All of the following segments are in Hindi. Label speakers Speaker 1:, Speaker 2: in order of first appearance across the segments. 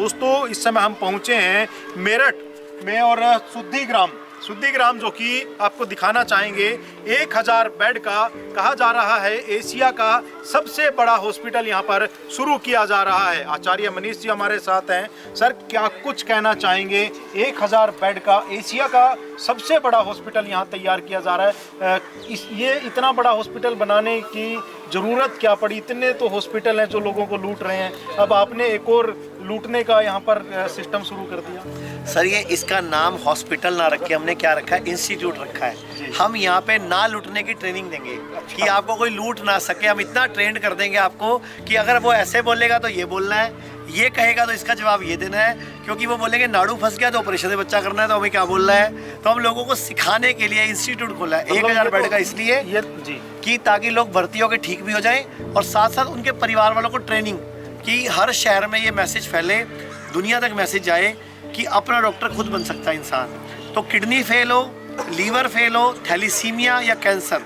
Speaker 1: दोस्तों इस समय हम पहुंचे हैं मेरठ में और शुद्धिग्राम जो कि आपको दिखाना चाहेंगे 1000 बेड का कहा जा रहा है एशिया का सबसे बड़ा हॉस्पिटल यहाँ पर शुरू किया जा रहा है। आचार्य मनीष जी हमारे साथ हैं। सर क्या कुछ कहना चाहेंगे, 1000 बेड का एशिया का सबसे बड़ा हॉस्पिटल यहाँ तैयार किया जा रहा है, ये इतना बड़ा हॉस्पिटल बनाने की ज़रूरत क्या पड़ी? इतने तो हॉस्पिटल हैं जो लोगों को लूट रहे हैं, अब आपने एक और लूटने का यहाँ पर सिस्टम शुरू कर दिया।
Speaker 2: सर ये इसका नाम हॉस्पिटल ना रखे, हमने क्या रखा है, इंस्टीट्यूट रखा है। हम यहाँ पे ना लूटने की ट्रेनिंग देंगे कि आपको कोई लूट ना सके। हम इतना ट्रेंड कर देंगे आपको कि अगर वो ऐसे बोलेगा तो ये बोलना है, ये कहेगा तो इसका जवाब ये देना है, क्योंकि वो बोलेंगे नाड़ू फंस गया तो ऑपरेशन से बच्चा करना है तो हमें क्या बोलना है। तो हम लोगों को सिखाने के लिए इंस्टीट्यूट खोला है 1000 बेड का, इसलिए कि ताकि लोग भर्ती होकर ठीक भी हो जाएं और साथ साथ उनके परिवार वालों को ट्रेनिंग कि हर शहर में ये मैसेज फैले, दुनिया तक मैसेज जाए कि अपना डॉक्टर खुद बन सकता है इंसान। तो किडनी फेल हो, लीवर फेल हो, थैलीसीमिया या कैंसर,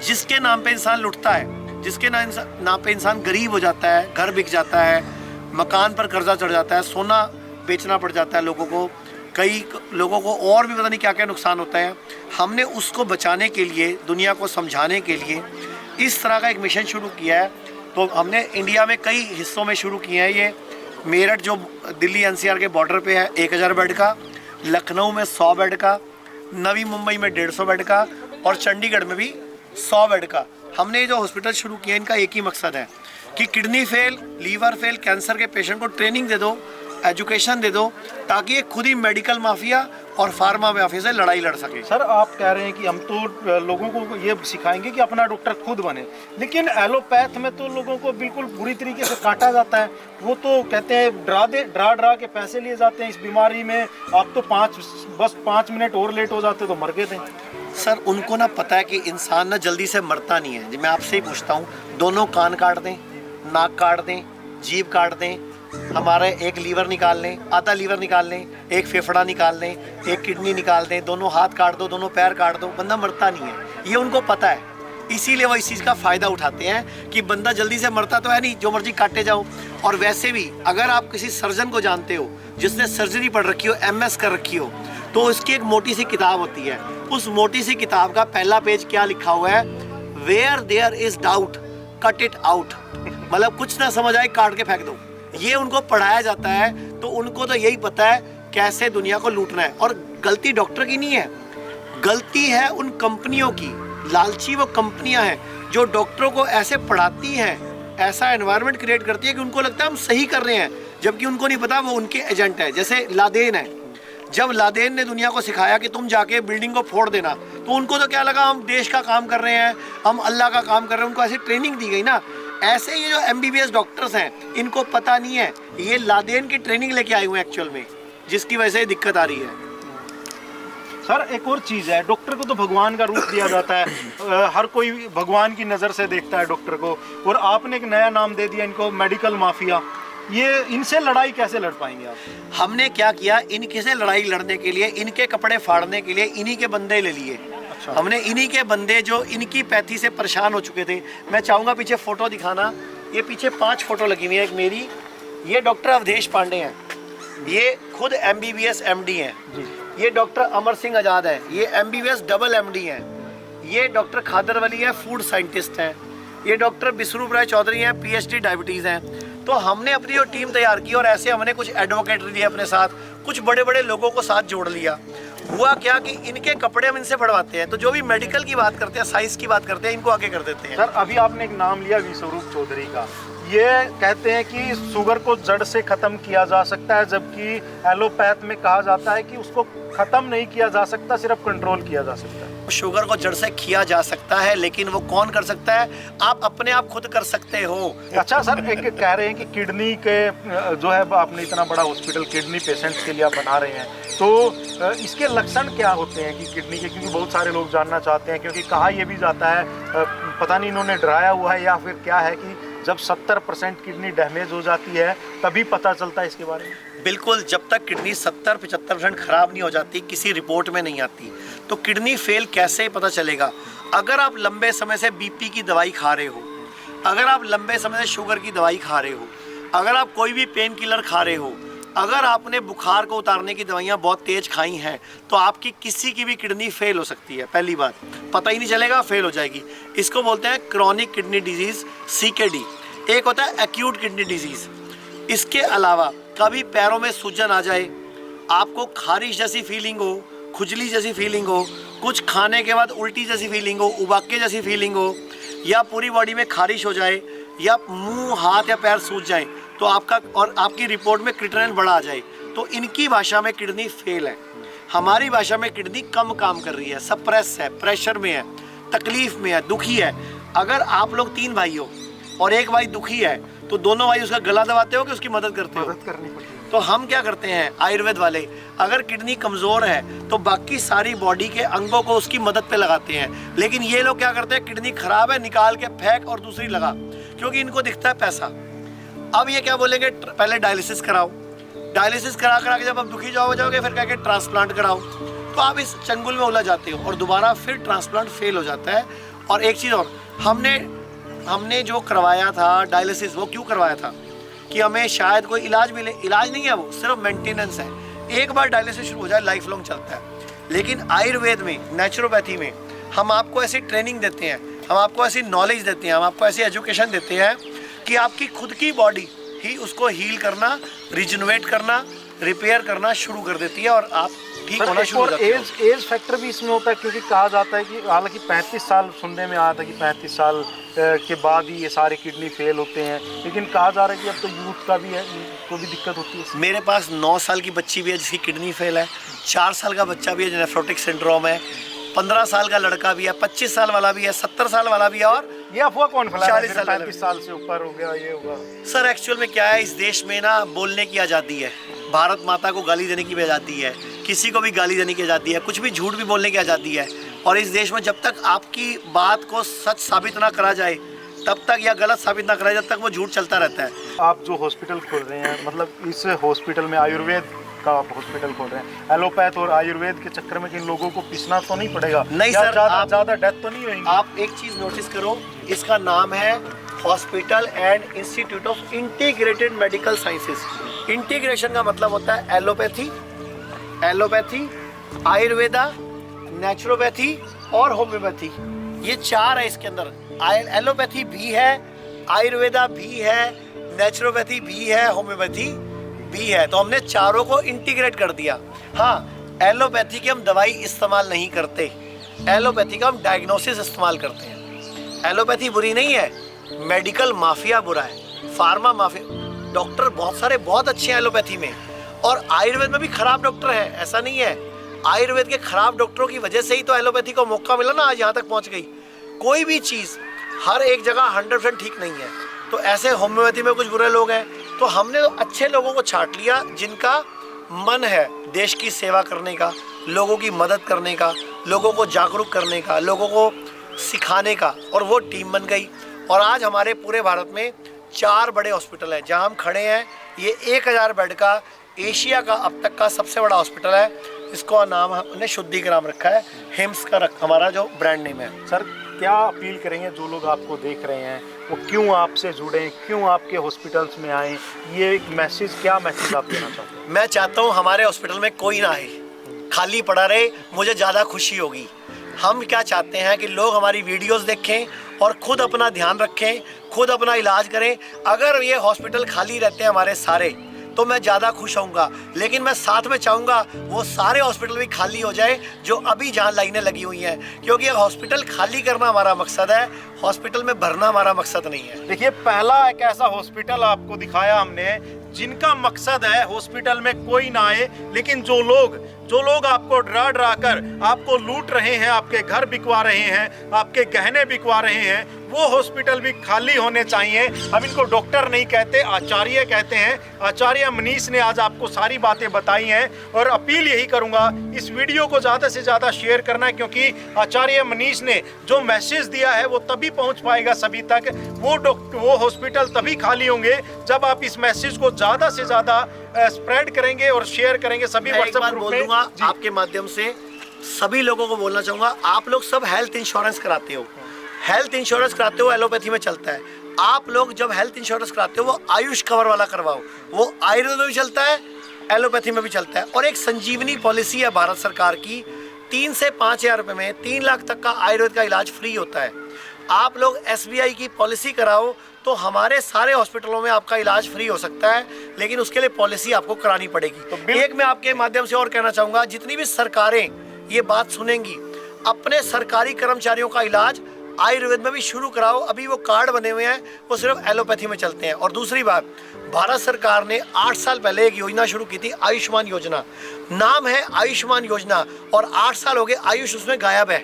Speaker 2: जिसके नाम पे इंसान लुटता है, जिसके नाम पे इंसान गरीब हो जाता है, घर बिक जाता है, मकान पर कर्जा चढ़ जाता है, सोना बेचना पड़ जाता है लोगों को, कई लोगों को और भी पता नहीं क्या क्या नुकसान होता है। हमने उसको बचाने के लिए, दुनिया को समझाने के लिए इस तरह का एक मिशन शुरू किया है। तो हमने इंडिया में कई हिस्सों में शुरू किए हैं। ये मेरठ जो दिल्ली एनसीआर के बॉर्डर पे है 1000 बेड का, लखनऊ में 100 बेड का, नवी मुंबई में 150 बेड का और चंडीगढ़ में भी 100 बेड का। हमने ये जो हॉस्पिटल शुरू किया इनका एक ही मकसद है कि kidney fail, liver fail, cancer के पेशेंट को ट्रेनिंग दे दो, एजुकेशन दे दो, ताकि ये खुद ही मेडिकल माफिया और फार्मा माफिया से लड़ाई लड़ सके।
Speaker 1: सर आप कह रहे हैं कि हम तो लोगों को ये सिखाएंगे कि अपना डॉक्टर खुद बने, लेकिन एलोपैथ में तो लोगों को बिल्कुल बुरी तरीके से काटा जाता है। वो तो कहते हैं डरा के पैसे लिए जाते हैं इस बीमारी में, आप तो बस 5 मिनट और लेट हो जाते तो मर गए थे।
Speaker 2: सर उनको ना पता है कि इंसान ना जल्दी से मरता नहीं है। मैं आपसे ही पूछता हूँ, दोनों कान काट दें, नाक काट दें, जीभ काट दें, हमारे एक लीवर निकाल लें, आधा लीवर निकाल लें, एक फेफड़ा निकाल लें, एक किडनी निकाल दें, दोनों हाथ काट दो, दोनों पैर काट दो, बंदा मरता नहीं है। ये उनको पता है, इसीलिए वो इस चीज़ का फ़ायदा उठाते हैं कि बंदा जल्दी से मरता तो है नहीं, जो मर्जी काटे जाओ। और वैसे भी अगर आप किसी सर्जन को जानते हो जिसने सर्जरी पढ़ रखी हो, MS कर रखी हो, तो उसकी एक मोटी सी किताब होती है। उस मोटी सी किताब का पहला पेज क्या लिखा हुआ है, where there is doubt cut it out, मतलब कुछ ना समझ आए काट के फेंक दो। ये उनको पढ़ाया जाता है, तो उनको तो यही पता है कैसे दुनिया को लूटना है। और गलती डॉक्टर की नहीं है, गलती है उन कंपनियों की। लालची वो कंपनियां हैं जो डॉक्टरों को ऐसे पढ़ाती हैं, ऐसा एनवायरनमेंट क्रिएट करती है कि उनको लगता है हम सही कर रहे हैं, जबकि उनको नहीं पता वो उनके एजेंट है। जैसे लादेन है, जब लादेन ने दुनिया को सिखाया कि तुम जाके बिल्डिंग को फोड़ देना, तो उनको तो क्या लगा हम देश का काम कर रहे हैं, हम अल्लाह का काम कर रहे हैं। उनको ऐसी ट्रेनिंग दी गई ना। ऐसे ये जो MBBS डॉक्टर्स हैं, इनको पता नहीं है ये लादेन की ट्रेनिंग लेके आए हुए हैं एक्चुअल में, जिसकी वजह से दिक्कत आ रही है।
Speaker 1: सर एक और चीज़ है, डॉक्टर को तो भगवान का रूप दिया जाता है, हर कोई भगवान की नज़र से देखता है डॉक्टर को, और आपने एक नया नाम दे दिया इनको, मेडिकल माफिया। ये इनसे लड़ाई कैसे लड़ पाएंगे आप?
Speaker 2: हमने क्या किया, इनके से लड़ाई लड़ने के लिए, इनके कपड़े फाड़ने के लिए इन्हीं के बंदे ले लिए। अच्छा। हमने इन्हीं के बंदे जो इनकी पैथी से परेशान हो चुके थे। मैं चाहूँगा पीछे फ़ोटो दिखाना, ये पीछे 5 फोटो लगी हुई है। एक मेरी, ये डॉक्टर अवधेश पांडे हैं, ये खुद MBBS MD हैं। ये डॉक्टर अमर सिंह आज़ाद है, ये MBBS डबल MD हैं। ये डॉक्टर खादर वली है, फूड साइंटिस्ट हैं। ये डॉक्टर बिसरूप राय चौधरी हैं, PhD डायबिटीज़ हैं। तो हमने अपनी जो टीम तैयार की और ऐसे हमने कुछ एडवोकेट लिए अपने साथ, कुछ बड़े बड़े लोगों को साथ जोड़ लिया। हुआ क्या कि इनके कपड़े हम इनसे बढ़वाते हैं, तो जो भी मेडिकल की बात करते हैं, साइंस की बात करते हैं, इनको आगे कर देते हैं।
Speaker 1: सर अभी आपने एक नाम लिया विश्वरूप चौधरी का, ये कहते हैं कि शुगर को जड़ से ख़त्म किया जा सकता है, जबकि एलोपैथ में कहा जाता है कि उसको ख़त्म नहीं किया जा सकता, सिर्फ कंट्रोल किया जा सकता है।
Speaker 2: शुगर को जड़ से किया जा सकता है, लेकिन वो कौन कर सकता है? आप अपने आप खुद कर सकते हो।
Speaker 1: अच्छा सर, एक कह रहे हैं कि किडनी के जो है, आपने इतना बड़ा हॉस्पिटल किडनी पेशेंट्स के लिए आप बना रहे हैं, तो इसके लक्षण क्या होते हैं कि किडनी के, क्योंकि बहुत सारे लोग जानना चाहते हैं, क्योंकि कहा यह भी जाता है, पता नहीं इन्होंने डराया हुआ है या फिर क्या है, कि जब 70% किडनी डैमेज हो जाती है तभी पता चलता है इसके बारे में।
Speaker 2: बिल्कुल, जब तक किडनी 70-75% खराब नहीं हो जाती, किसी रिपोर्ट में नहीं आती, तो किडनी फेल कैसे पता चलेगा? अगर आप लंबे समय से BP की दवाई खा रहे हो, अगर आप लंबे समय से शुगर की दवाई खा रहे हो, अगर आप कोई भी पेन किलर खा रहे हो, अगर आपने बुखार को उतारने की दवाइयाँ बहुत तेज खाई हैं तो आपकी किसी की भी किडनी फेल हो सकती है। पहली बात, पता ही नहीं चलेगा, फेल हो जाएगी। इसको बोलते हैं क्रॉनिक किडनी डिजीज़, CKD। एक होता है एक्यूट किडनी डिजीज़। इसके अलावा कभी पैरों में सूजन आ जाए, आपको खारिश जैसी फीलिंग हो, खुजली जैसी फीलिंग हो, कुछ खाने के बाद उल्टी जैसी फीलिंग हो, उबाके जैसी फीलिंग हो, या पूरी बॉडी में खारिश हो जाए, या मुंह, हाथ या पैर सूज जाए, तो आपकी रिपोर्ट में क्रिएटिनिन बढ़ा आ जाए, तो इनकी भाषा में किडनी फेल है। हमारी भाषा में किडनी कम काम कर रही है, सप्रेस है, प्रेशर में है, तकलीफ में है, दुखी है। अगर आप लोग 3 भाई हो और एक भाई दुखी है तो दोनों भाई उसका गला दबाते हो कि उसकी मदद करते हो?
Speaker 1: मदद करनी पड़ती है।
Speaker 2: तो हम क्या करते हैं आयुर्वेद वाले, अगर किडनी कमज़ोर है तो बाकी सारी बॉडी के अंगों को उसकी मदद पे लगाते हैं। लेकिन ये लोग क्या करते हैं, किडनी खराब है निकाल के फेंक और दूसरी लगा, क्योंकि इनको दिखता है पैसा। अब ये क्या बोलेंगे, पहले डायलिसिस कराओ, डायलिसिस करा के जब आप दुखी जाओगे फिर कह के ट्रांसप्लांट कराओ, तो आप इस चंगुल में उलझ जाते हो और दोबारा फिर ट्रांसप्लांट फेल हो जाता है। और एक चीज़ और, हमने जो करवाया था डायलिसिस, वो क्यों करवाया था कि हमें शायद कोई इलाज मिले। इलाज नहीं है, वो सिर्फ मेंटेनेंस है। एक बार डायलिसिस शुरू हो जाए लाइफ लॉन्ग चलता है। लेकिन आयुर्वेद में, नेचुरोपैथी में हम आपको ऐसी ट्रेनिंग देते हैं, हम आपको ऐसी नॉलेज देते हैं, हम आपको ऐसी एजुकेशन देते हैं कि आपकी खुद की बॉडी ही उसको हील करना, रिजनरेट करना, रिपेयर करना शुरू कर देती है और आप ठीक होना शुरू हो जाते हो।
Speaker 1: एज फैक्टर भी इसमें होता है, क्योंकि कहा जाता है कि हालांकि 35 साल सुनने में आया था कि 35 साल के बाद ही ये सारे किडनी फेल होते हैं, लेकिन कहा जा रहा है कि अब तो यूथ का भी है, को भी दिक्कत होती है।
Speaker 2: मेरे पास 9 साल की बच्ची भी है जिसकी किडनी फेल है, 4 साल का बच्चा भी है जो नेफ्रोटिक सिंड्रोम है, 15 साल का लड़का भी है, 25 साल वाला भी है, 70 साल वाला भी है, और
Speaker 1: ये अफवाह कौन फैला रहा है
Speaker 2: 40
Speaker 1: साल से ऊपर हो गया ये होगा?
Speaker 2: सर एक्चुअल में क्या है, इस देश में ना बोलने की आज़ादी है, भारत माता को गाली देने की भी आज़ादी है, किसी को भी गाली देने की आज़ादी है, कुछ भी झूठ भी बोलने की आज़ादी है। और इस देश में जब तक आपकी बात को सच साबित ना करा जाए तब तक, या गलत साबित ना करा जाए, जब तक वो झूठ चलता रहता है।
Speaker 1: आप जो हॉस्पिटल खोल रहे हैं, मतलब इस हॉस्पिटल में आयुर्वेद का आप हॉस्पिटल खोल रहे हैं, एलोपैथ और आयुर्वेद के चक्कर में किन लोगों को पिसना तो नहीं पड़ेगा?
Speaker 2: नहीं सर,
Speaker 1: ज़्यादा डेथ तो नहीं होगी?
Speaker 2: आप एक चीज़ नोटिस करो, इसका नाम है hospital and institute of integrated medical sciences. Integration का मतलब होता है एलोपैथी, आयुर्वेदा, नेचुरोपैथी और होम्योपैथी। ये 4 है इसके अंदर। एलोपैथी भी है, आयुर्वेदा भी है, नेचुरोपैथी भी है, होम्योपैथी भी है। तो हमने चारों को इंटीग्रेट कर दिया। हाँ, एलोपैथी की हम दवाई इस्तेमाल नहीं करते, एलोपैथी का हम डायग्नोसिस इस्तेमाल करते हैं। एलोपैथी बुरी नहीं है, मेडिकल माफिया बुरा है, फार्मा माफिया। डॉक्टर बहुत सारे बहुत अच्छे हैं एलोपैथी में, और आयुर्वेद में भी खराब डॉक्टर हैं, ऐसा नहीं है। आयुर्वेद के खराब डॉक्टरों की वजह से ही तो एलोपैथी को मौका मिला ना, आज यहाँ तक पहुँच गई। कोई भी चीज़ हर एक जगह 100% ठीक नहीं है। तो ऐसे होम्योपैथी में कुछ बुरे लोग हैं, तो हमने तो अच्छे लोगों को छांट लिया जिनका मन है देश की सेवा करने का, लोगों की मदद करने का, लोगों को जागरूक करने का, लोगों को सिखाने का, और वो टीम बन गई। और आज हमारे पूरे भारत में 4 बड़े हॉस्पिटल हैं। जहां हम खड़े हैं ये 1000 बेड का एशिया का अब तक का सबसे बड़ा हॉस्पिटल है। इसको नाम हमने शुद्धिग्राम रखा है, हिम्स का हमारा जो ब्रांड नेम है।
Speaker 1: सर क्या अपील करेंगे जो लोग आपको देख रहे हैं, वो क्यों आपसे जुड़ें, क्यों आपके हॉस्पिटल्स में आएँ? ये मैसेज, क्या मैसेज आप देना चाहते हैं?
Speaker 2: मैं चाहता हूँ हमारे हॉस्पिटल में कोई ना आए, खाली पड़ा रहे, मुझे ज़्यादा खुशी होगी। हम क्या चाहते हैं कि लोग हमारी वीडियोस देखें और खुद अपना ध्यान रखें, खुद अपना इलाज करें। अगर ये हॉस्पिटल खाली रहते हैं हमारे सारे तो मैं ज़्यादा खुश होऊंगा, लेकिन मैं साथ में चाहूँगा वो सारे हॉस्पिटल भी खाली हो जाए जो अभी जहाँ लाइनें लगी हुई हैं, क्योंकि हॉस्पिटल खाली करना हमारा मकसद है, हॉस्पिटल में भरना हमारा मकसद नहीं है।
Speaker 1: देखिए, पहला एक ऐसा हॉस्पिटल आपको दिखाया हमने जिनका मकसद है हॉस्पिटल में कोई ना आए, लेकिन जो लोग आपको डरा कर आपको लूट रहे हैं, आपके घर बिकवा रहे हैं, आपके गहने बिकवा रहे हैं, वो हॉस्पिटल भी खाली होने चाहिए। हम इनको डॉक्टर नहीं कहते, आचार्य कहते हैं। आचार्य मनीष ने आज आपको सारी बातें बताई हैं, और अपील यही करूंगा इस वीडियो को ज़्यादा से ज़्यादा शेयर करना है, क्योंकि आचार्य मनीष ने जो मैसेज दिया है वो तभी पहुंच पाएगा सभी तक। वो हॉस्पिटल तभी खाली होंगे जब आप इस मैसेज को ज़्यादा से ज़्यादा स्प्रेड करेंगे और शेयर करेंगे सभी व्हाट्सएप ग्रुप में।
Speaker 2: आपके माध्यम से सभी लोगों को बोलना चाहूँगा, आप लोग सब हेल्थ इंश्योरेंस कराते हो, हेल्थ इंश्योरेंस कराते हो, एलोपैथी में चलता है। आप लोग जब हेल्थ इंश्योरेंस कराते हो वो आयुष कवर वाला करवाओ, वो आयुर्वेद में भी चलता है, एलोपैथी में भी चलता है। और एक संजीवनी पॉलिसी है भारत सरकार की, 3 से 5 हज़ार रुपये में 3 लाख तक का आयुर्वेद का इलाज फ्री होता है। आप लोग SBI की पॉलिसी कराओ तो हमारे सारे हॉस्पिटलों में आपका इलाज फ्री हो सकता है, लेकिन उसके लिए पॉलिसी आपको करानी पड़ेगी। तो एक मैं आपके माध्यम से और कहना चाहूँगा, जितनी भी सरकारें ये बात सुनेंगी, अपने सरकारी कर्मचारियों का इलाज आयुर्वेद में भी शुरू कराओ। अभी वो कार्ड बने हुए हैं, वो सिर्फ एलोपैथी में चलते हैं। और दूसरी बात, भारत सरकार ने 8 साल पहले एक योजना शुरू की थी, आयुष्मान योजना। नाम है आयुष्मान योजना, और 8 साल हो गए आयुष उसमें गायब है,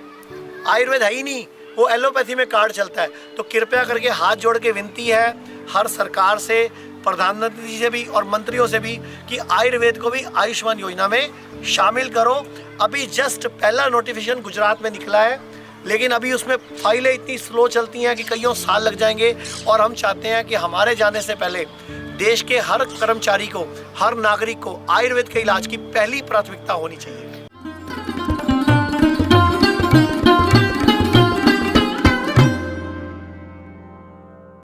Speaker 2: आयुर्वेद है ही नहीं, वो एलोपैथी में कार्ड चलता है। तो कृपया करके हाथ जोड़ के विनती है हर सरकार से, प्रधानमंत्री जी से भी और मंत्रियों से भी, कि आयुर्वेद को भी आयुष्मान योजना में शामिल करो। अभी जस्ट पहला नोटिफिकेशन गुजरात में निकला है, लेकिन अभी उसमें फाइलें इतनी स्लो चलती हैं कि कईयों साल लग जाएंगे। और हम चाहते हैं कि हमारे जाने से पहले देश के हर कर्मचारी को, हर नागरिक को आयुर्वेद के इलाज की पहली प्राथमिकता होनी चाहिए।